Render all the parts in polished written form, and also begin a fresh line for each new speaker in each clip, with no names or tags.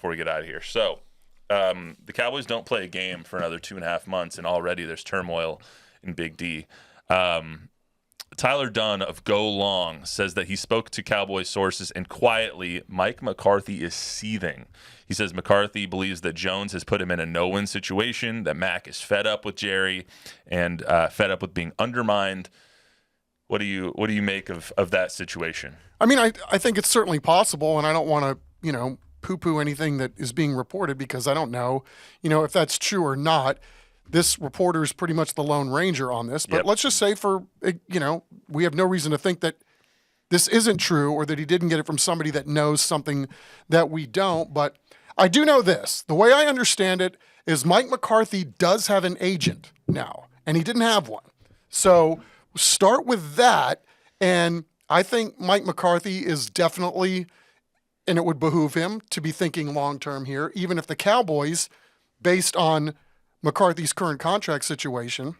before we get out of here. So the Cowboys don't play a game for another 2.5 months, and already there's turmoil in Big D. Tyler Dunn of Go Long says that he spoke to Cowboys sources, and quietly, Mike McCarthy is seething. He says McCarthy believes that Jones has put him in a no-win situation, that Mac is fed up with Jerry and fed up with being undermined. What do you make of that situation?
I mean, I think it's certainly possible, and I don't want to, poo-poo anything that is being reported because I don't know, if that's true or not. This reporter is pretty much the Lone Ranger on this. But let's just say we have no reason to think that this isn't true or that he didn't get it from somebody that knows something that we don't. But I do know this. The way I understand it is Mike McCarthy does have an agent now, and he didn't have one. So start with that, and I think Mike McCarthy is definitely, and it would behoove him to be thinking long-term here, even if the Cowboys, based on McCarthy's current contract situation,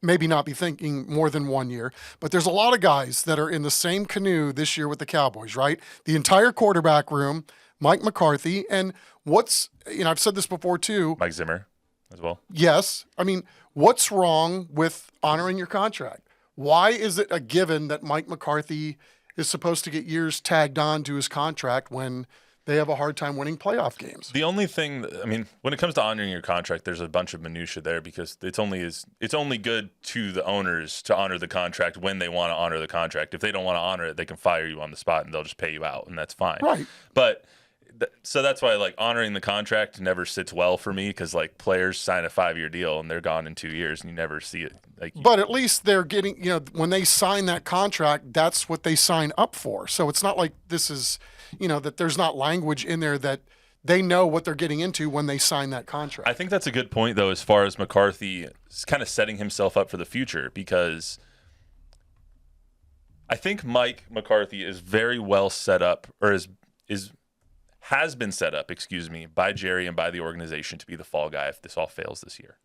maybe not be thinking more than 1 year. But there's a lot of guys that are in the same canoe this year with the Cowboys, right? The entire quarterback room, Mike McCarthy, and I've said this before too.
Mike Zimmer as well.
Yes. I mean, what's wrong with honoring your contract? Why is it a given that Mike McCarthy is supposed to get years tagged on to his contract when they have a hard time winning playoff games?
The only thing, when it comes to honoring your contract, there's a bunch of minutia there because it's only good to the owners to honor the contract when they want to honor the contract. If they don't want to honor it, they can fire you on the spot and they'll just pay you out, and that's fine.
Right.
But so that's why honoring the contract never sits well for me because players sign a 5-year deal and they're gone in 2 years and you never see it.
But at least they're getting, when they sign that contract, that's what they sign up for. So it's not like this is, that there's not language in there that they know what they're getting into when they sign that contract.
I think that's a good point, though, as far as McCarthy is kind of setting himself up for the future, because I think Mike McCarthy is very well set up, or has been set up, by Jerry and by the organization to be the fall guy if this all fails this year.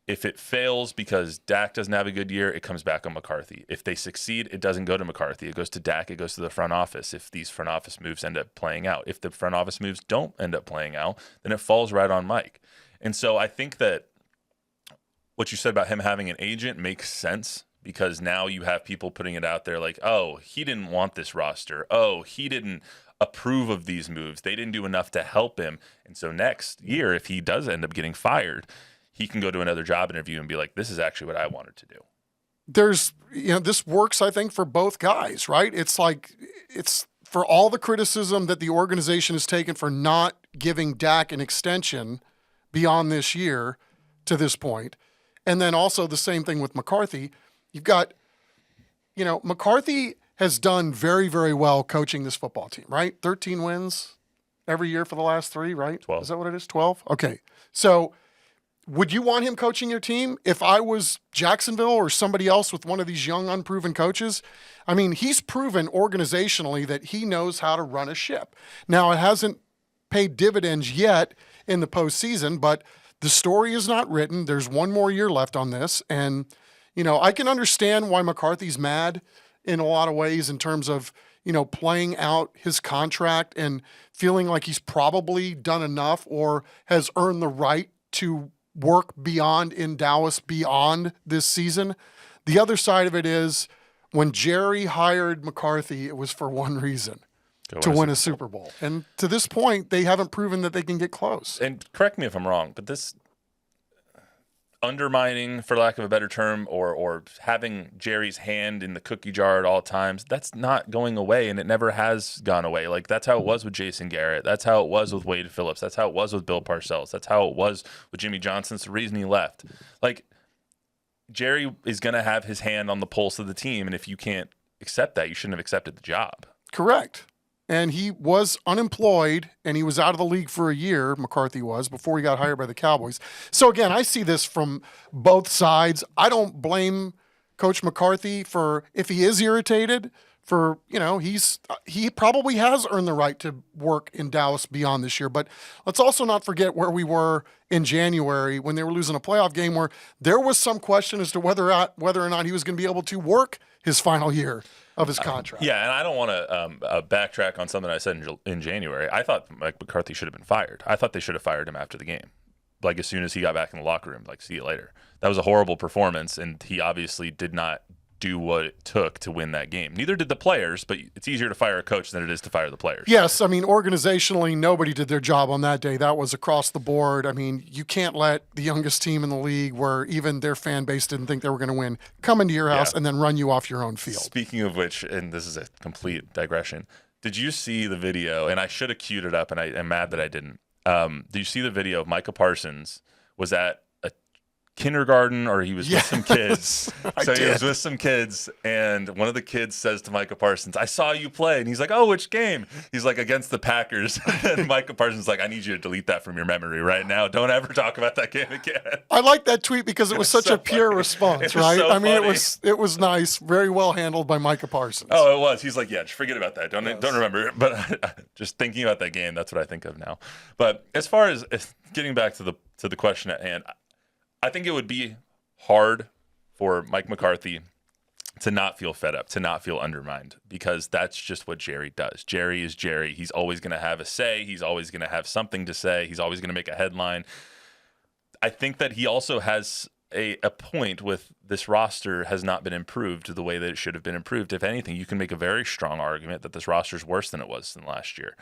If it fails because Dak doesn't have a good year, it comes back on McCarthy. If they succeed, it doesn't go to McCarthy. It goes to Dak. It goes to the front office. If these front office moves end up playing out. If the front office moves don't end up playing out, then it falls right on Mike. And so I think that what you said about him having an agent makes sense, because now you have people putting it out there like, oh, he didn't want this roster. Oh, he didn't approve of these moves. They didn't do enough to help him. And so next year, if he does end up getting fired, he can go to another job interview and be like, this is actually what I wanted to do.
This works, I think, for both guys, right? It's for all the criticism that the organization has taken for not giving Dak an extension beyond this year to this point. And then also the same thing with McCarthy. You've got, McCarthy has done very, very well coaching this football team, right? 13 wins every year for the last 3, right?
12.
Is that what it is? 12? Okay. So would you want him coaching your team? If I was Jacksonville or somebody else with one of these young, unproven coaches, he's proven organizationally that he knows how to run a ship. Now, it hasn't paid dividends yet in the postseason, but the story is not written. There's 1 more year left on this. And, I can understand why McCarthy's mad in a lot of ways in terms of, playing out his contract and feeling like he's probably done enough or has earned the right to work in Dallas beyond this season. The other side of it is when Jerry hired McCarthy, it was for one reason, to win a Super Bowl. And to this point, they haven't proven that they can get close.
And correct me if I'm wrong, but this undermining, for lack of a better term, or having Jerry's hand in the cookie jar at all times, that's not going away, and it never has gone away. That's how it was with Jason Garrett. That's how it was with Wade Phillips. That's how it was with Bill Parcells. That's how it was with Jimmy Johnson. It's the reason he left. Jerry is going to have his hand on the pulse of the team, and if you can't accept that, you shouldn't have accepted the job.
Correct. And he was unemployed, and he was out of the league for a year, McCarthy was, before he got hired by the Cowboys. So, again, I see this from both sides. I don't blame Coach McCarthy if he is irritated, for, he probably has earned the right to work in Dallas beyond this year. But let's also not forget where we were in January when they were losing a playoff game where there was some question as to whether or not he was going to be able to work his final year of his contract.
Yeah, and I don't want to backtrack on something I said in January. I thought Mike McCarthy should have been fired. I thought they should have fired him after the game. Like, as soon as he got back in the locker room, like, see you later. That was a horrible performance, and he obviously did not do what it took to win that game. Neither did the players, but it's easier to fire a coach than it is to fire the players.
Yes, I mean, organizationally, nobody did their job on that day. That was across the board. I mean, you can't let the youngest team in the league, where even their fan base didn't think they were going to win, come into your house and then run you off your own field.
Speaking of which, and this is a complete digression, did you see the video? And I should have queued it up, and I am mad that I didn't. Did you see the video of Micah Parsons was at kindergarten, or he was with some kids. He was with some kids, and one of the kids says to Micah Parsons, "I saw you play," and he's like, "Oh, which game?" He's like, "Against the Packers." And Micah Parsons is like, "I need you to delete that from your memory right now. Don't ever talk about that game again."
I like that tweet because it was such a pure response, right?
So
I mean,
funny.
it was nice, very well handled by Micah Parsons.
Oh, it was. He's like, "Yeah, just forget about that. Don't remember." But just thinking about that game, that's what I think of now. But as far as getting back to the question at hand, I think it would be hard for Mike McCarthy to not feel fed up, to not feel undermined, because that's just what Jerry does. Jerry is Jerry. He's always going to have a say. He's always going to have something to say. He's always going to make a headline. I think that he also has a point with this roster has not been improved the way that it should have been improved. If anything, you can make a very strong argument that this roster is worse than it was than last year.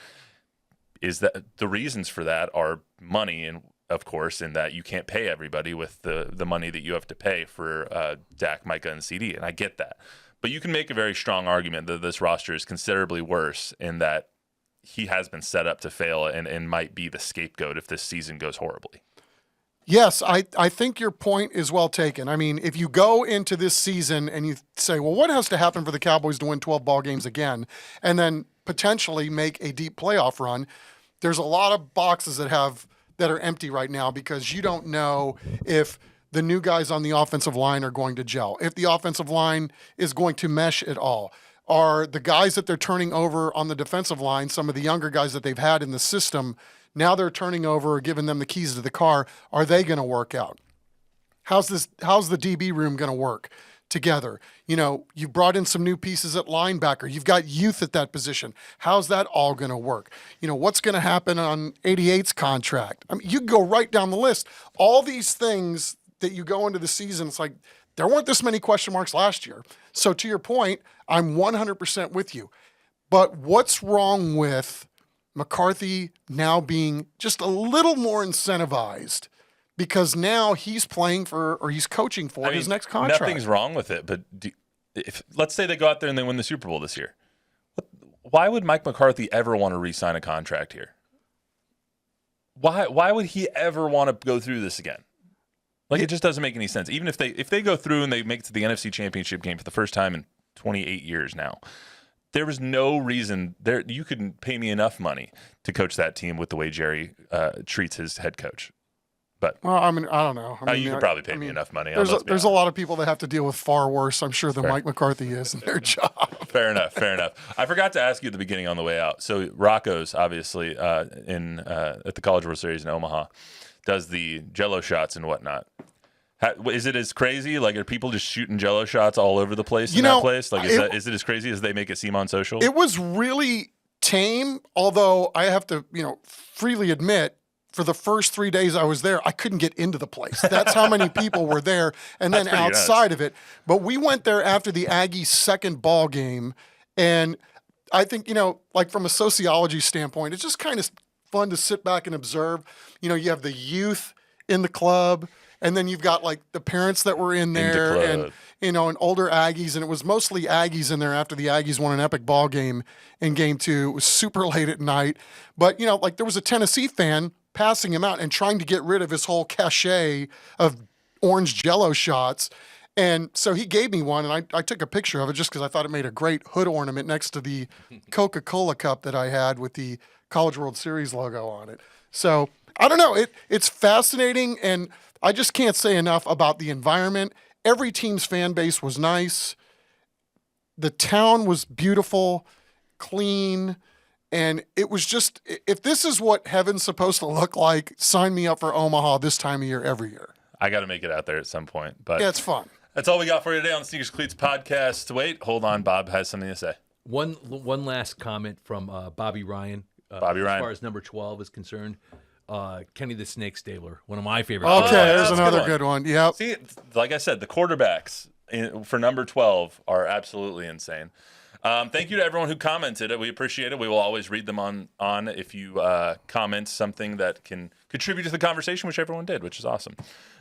Is that the reasons for that are money, and of course, in that you can't pay everybody with the money that you have to pay for Dak, Micah, and CD, and I get that. But you can make a very strong argument that this roster is considerably worse in that he has been set up to fail and might be the scapegoat if this season goes horribly.
Yes, I think your point is well taken. I mean, if you go into this season and you say, well, what has to happen for the Cowboys to win 12 ball games again and then potentially make a deep playoff run, there's a lot of boxes that are empty right now because you don't know if the new guys on the offensive line are going to gel, if the offensive line is going to mesh at all. Are the guys that they're turning over on the defensive line, some of the younger guys that they've had in the system, now they're turning over or giving them the keys to the car, are they going to work out? How's the DB room going to work together? You know, you've brought in some new pieces at linebacker. You've got youth at that position. How's that all going to work? You know, what's going to happen on 88's contract? I mean, you go right down the list. All these things that you go into the season, it's like there weren't this many question marks last year. So to your point, I'm 100% with you. But what's wrong with McCarthy now being just a little more incentivized? Because now he's playing for, or he's coaching for his next contract.
Nothing's wrong with it, but if let's say they go out there and they win the Super Bowl this year, why would Mike McCarthy ever want to re-sign a contract here? Why would he ever want to go through this again? Like, it just doesn't make any sense. Even if they go through and they make it to the NFC Championship game for the first time in 28 years now, there was no reason there. You couldn't pay me enough money to coach that team with the way Jerry treats his head coach. But
well, I mean, I don't know.
You could probably pay me enough money.
There's a lot of people that have to deal with far worse, I'm sure, than Mike McCarthy is in their job.
Fair enough. I forgot to ask you at the beginning on the way out. So Rocco's obviously at the College World Series in Omaha does the Jello shots and whatnot. Is it as crazy? Like, are people just shooting Jello shots all over the place in that place? Like, is it as crazy as they make it seem on social?
It was really tame, although I have to, freely admit, for the first 3 days I was there, I couldn't get into the place. That's how many people were there. And then outside of it. But we went there after the Aggies' second ball game. And I think, like from a sociology standpoint, it's just kind of fun to sit back and observe. You have the youth in the club, and then you've got like the parents that were in there and, and older Aggies. And it was mostly Aggies in there after the Aggies won an epic ball game in game 2. It was super late at night. But, like there was a Tennessee fan passing him out and trying to get rid of his whole cachet of orange Jello shots. And so he gave me one, and I took a picture of it just because I thought it made a great hood ornament next to the Coca-Cola cup that I had with the College World Series logo on it. So I don't know. It's fascinating, and I just can't say enough about the environment. Every team's fan base was nice. the town was beautiful, clean, and it was just, if this is what heaven's supposed to look like, sign me up for Omaha this time of year every year.
I got to make it out there at some point. But
yeah, it's fun.
That's all we got for you today on the Sneakers Cleats podcast. Wait, hold on. Bob has something to say.
One last comment from Bobby Ryan.
Bobby Ryan.
As far as number 12 is concerned, Kenny the Snake Stabler, one of my favorite.
Okay, there's
that's
another good one. Yep.
See, like I said, the quarterbacks for number 12 are absolutely insane. Thank you to everyone who commented. We appreciate it. We will always read them on if you comment something that can contribute to the conversation, which everyone did, which is awesome.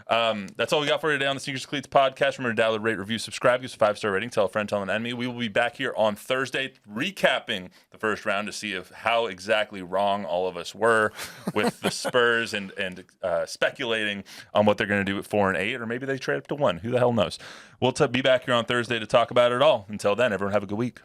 That's all we got for you today on the Sneakers Cleats podcast. Remember to download, rate, review, subscribe, give us a 5-star rating, tell a friend, tell an enemy. We will be back here on Thursday recapping the first round to see how exactly wrong all of us were with the Spurs and speculating on what they're going to do at 4 and 8, or maybe they trade up to 1. Who the hell knows? We'll be back here on Thursday to talk about it all. Until then, everyone have a good week.